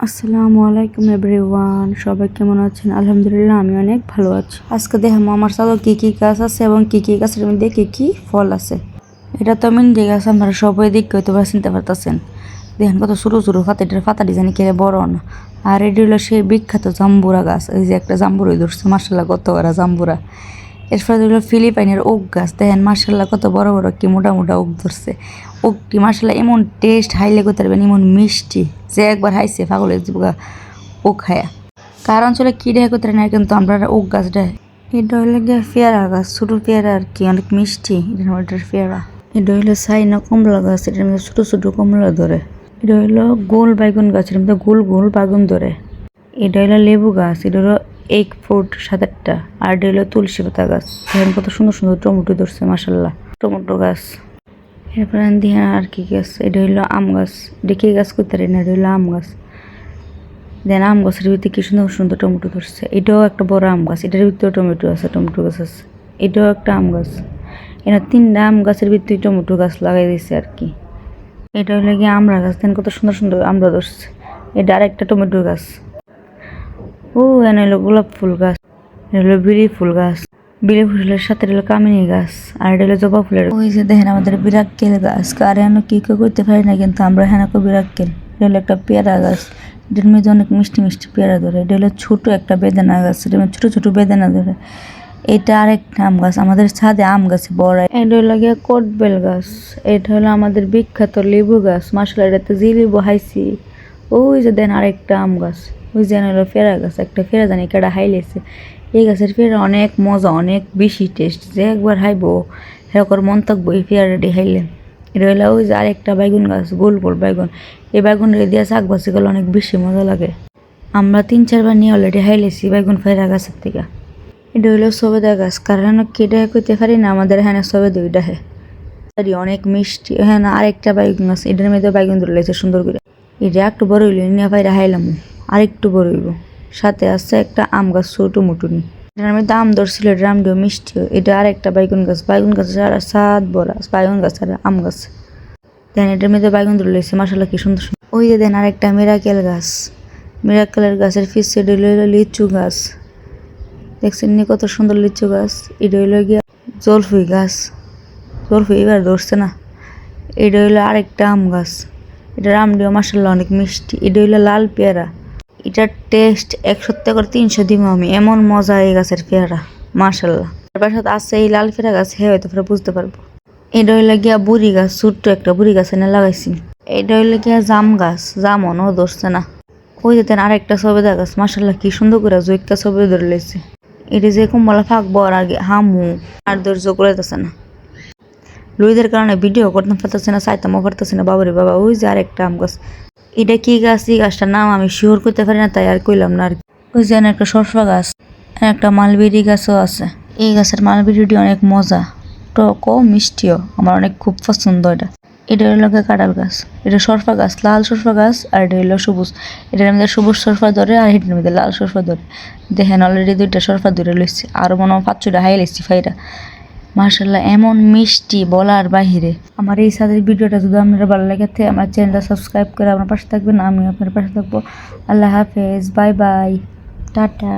আসসালামু আলাইকুম এভরিওয়ান, সবাই কেমন আছেন? আলহামদুলিল্লাহ আমি অনেক ভালো আছি। আজকে দেখাবো আমার সাথে কি কি গাছ আছে এবং কি কি গাছের মধ্যে কি কি ফল আছে। এটা তো মিন্দি গাছ, আপনারা সবাই দেখতে হয়তো বা চিনতে পারতেছেন। দেখেন কত ছোটো ছোটো পাতা, এটার পাতা ডিজাইন কেড়ে বড় না। আর এটি হলো সেই বিখ্যাত জাম্বুরা গাছ। এই যে একটা জাম্বুরাই ধরছে, মার্শাল্লাহ কত বড় জাম্বুরা। এরপরে হলো ফিলিপাইনের ওক গাছ, দেখেন মার্শাল্লাহ কত বড় বড় কি মোটা মোটা ওক ধরছে। ওকটি মার্শাল্লাহ এমন টেস্ট, হাইলে করতে পারবেন, এমন মিষ্টি যে একবার হাইছে পাগলের জীবকা ওক খায়া। কার অঞ্চলে কি দেখা করতে না, কিন্তু আমরা ওক গাছ দেয়। এটা হইলে গিয়ে পেয়ারা গাছ, ছোটো পেয়ারা আর কি, অনেক মিষ্টি। এটার পেয়ারা। এটা হইলো চাইনা কমলা গাছ, এটার মধ্যে ছোটো ছোটো কমলা ধরে। এটা হইলো গোল বাইগুন গাছ, এটার মধ্যে গোল গোল বাগুন ধরে। এটা হলো লেবু গাছ, এটা হলো 1 ফুট 7-8টা। আর এটা হলো তুলসী পাতা গাছ। দেখেন কত সুন্দর সুন্দর টমেটো ধরছে, মাসাল্লাহ টমেটো গাছ। এরপরে দিয়ে আর কি গাছ, এটা হইলো আম গাছ। এটা কি গাছ করতে পারি না, এটা হইলো আম গাছ। দেন আম গাছের ভিতরে কি সুন্দর সুন্দর টমেটো ধরছে। এটাও একটা বড় আম গাছ, এটার ভিতরে টমেটো আছে, টমেটো গাছ আছে। এটাও একটা আম গাছ। এরা 3টা আম গাছের ভিতরে টমেটো গাছ লাগাই দিয়েছে আর কি। এটা হইলে গিয়ে আমড়া গাছ, দেন কত সুন্দর সুন্দর আমড়া ধরছে। এটা আরেকটা টমেটো গাছ। ও এনে হলো গোলাপ ফুল গাছ, হলো বিড়ি ফুল গাছ। বিড়ি ফুলের সাথে হলো কামিনী গাছ, আর এটা হলো জবা ফুলের। ওই যে দেখেন আমাদের বিরাক্কেল গাছ, আর এনে কি করতে পারি না, কিন্তু আমরা হ্যাঁ বিরাক্কেল। এটা হলো একটা পেয়ারা গাছ, এটার মধ্যে অনেক মিষ্টি মিষ্টি পেয়ারা ধরে। এটা হলো ছোট একটা বেদানা গাছ, এটার মধ্যে ছোট ছোট বেদানা ধরে। এটা আরেকটা আম গাছ, আমাদের ছাদে আম গাছে বড়। এটা হলো গিয়ে কোটবেল গাছ। এটা হলো আমাদের বিখ্যাত লেবু গাছ, মাসাল্লাহ এটাতে যে লেবু হাইছি। ওই যে দেন আরেকটা আম গাছ, ওই যে হলো পেয়ারা গাছ, একটা পেয়ারা জানি কেডা হাইলেছে। এই গাছের পেয়ারা অনেক মজা, অনেক বেশি টেস্ট, যে একবার হাইবো হেরকর মন থাকবো এই পেয়ারাটি হাইলে। এটা হলো ওই যে আরেকটা বাইগুন গাছ, গোল গোল বাইগুন। এই বাইগুন দিয়ে শাক ভাজি করলে অনেক বেশি মজা লাগে। আমরা 3-4 বার নিয়ে অলরেডি হাইলেছি বাইগুন পেয়ারা গাছের থেকে। এটা হইলো সবেদা গাছ, কারণ কেটে করতে পারি না, আমাদের হ্যাঁ সবেদা ওইটা হ্যাঁ অনেক মিষ্টি। হ্যাঁ আরেকটা বাইগুন গাছ, এটার মধ্যে বাইগুন ধরে লেগেছে সুন্দর করে। এটা একটু বড় হইলো নিয়ে পাইরা হাইলাম, আরেকটু বড় হইব। সাথে আছে একটা আম গাছ, ছোট মুটুনি। এটার মধ্যে আম ধরছিল, এটার আমটিও মিষ্টি। এটা আরেকটা বাইগুন গাছ, বাইগুন গাছ সাত বড় বাইগুন গাছ আর আম গাছ। দেন এটার মধ্যে বাইগুন ধরে লেগেছে, মাসাল্লাহ কি সুন্দর সুন্দর। ওই যে দেন আরেকটা মিরাকেল গাছ, মিরাকেলের গাছের ফিস সাইড হইলো লিচু গাছ। দেখছেন নি কত সুন্দর লিচু গাছ। এটা হইলো গিয়া জলফুই গাছ, জলফুই এবার ধরছে না। এটা হইলো আরেকটা আম গাছ, এটার আমটিও মাসাল্লাহ অনেক মিষ্টি। এটা হইলো লাল পেয়ারা, এটার টেস্ট 100 করে 300 দিব আমি, এমন মজা এই গাছের পেয়ারা মাসাল্লাহ। তারপর সাথে আছে এই লাল পেয়ারা গাছ, হ্যাঁ হয়তো বুঝতে পারবো। এটা হইলো গিয়া বুড়ি গাছ, ছোট্ট একটা বুড়ি গাছ এনে লাগাইছি। এটা হইলো গিয়া জাম গাছ, জামনও ধরছে না। ওই যেতেন আরেকটা সবেদা গাছ, মাসাল্লাহ কি সুন্দর করে জৈকা সবে ধরে লেছে। এটা যে কুম্বলা ফাঁকবো আর আগে হামু আর ধৈর্য করে যাচ্ছে না। লুইদের কারণে ভিডিও করতে পারতেছে না, চাইতামও পারতেছে না। বাবারে বাবা, ওই যে আরেকটা আম গাছ। এটা কি গাছ, এই গাছটার নাম আমি শিওর করতে পারি না, তাই আর কইলাম না আর কি। ওই যে একটা সরষা গাছ, একটা মালবেরি গাছও আছে। এই গাছের মালবেরিটি অনেক মজা, টকও মিষ্টিও, আমার অনেক খুব পছন্দ এটা। এটা হইলো কাঁঠাল গাছ, এটা সরফা গাছ, লাল সরফা গাছ। আর এটা হইলো সবুজ, এটার মধ্যে সবুজ সরফা ধরে আর এটার মধ্যে লাল সরফা ধরে। দেখেন অলরেডি 2টা সরফা ধরে লইছি, আরো মনে হয় 5-6টা হাই লেছি ফাইরা। মার্শাল্লাহ এমন মিষ্টি বলার বাহিরে। আমার এই সাথে ভিডিওটা যদি আপনারা ভালো লাগে আমার চ্যানেলটা সাবস্ক্রাইব করে আমার পাশে থাকবেন, আমি আপনার পাশে থাকবো। আল্লাহ হাফেজ, বাই বাই, টাটা।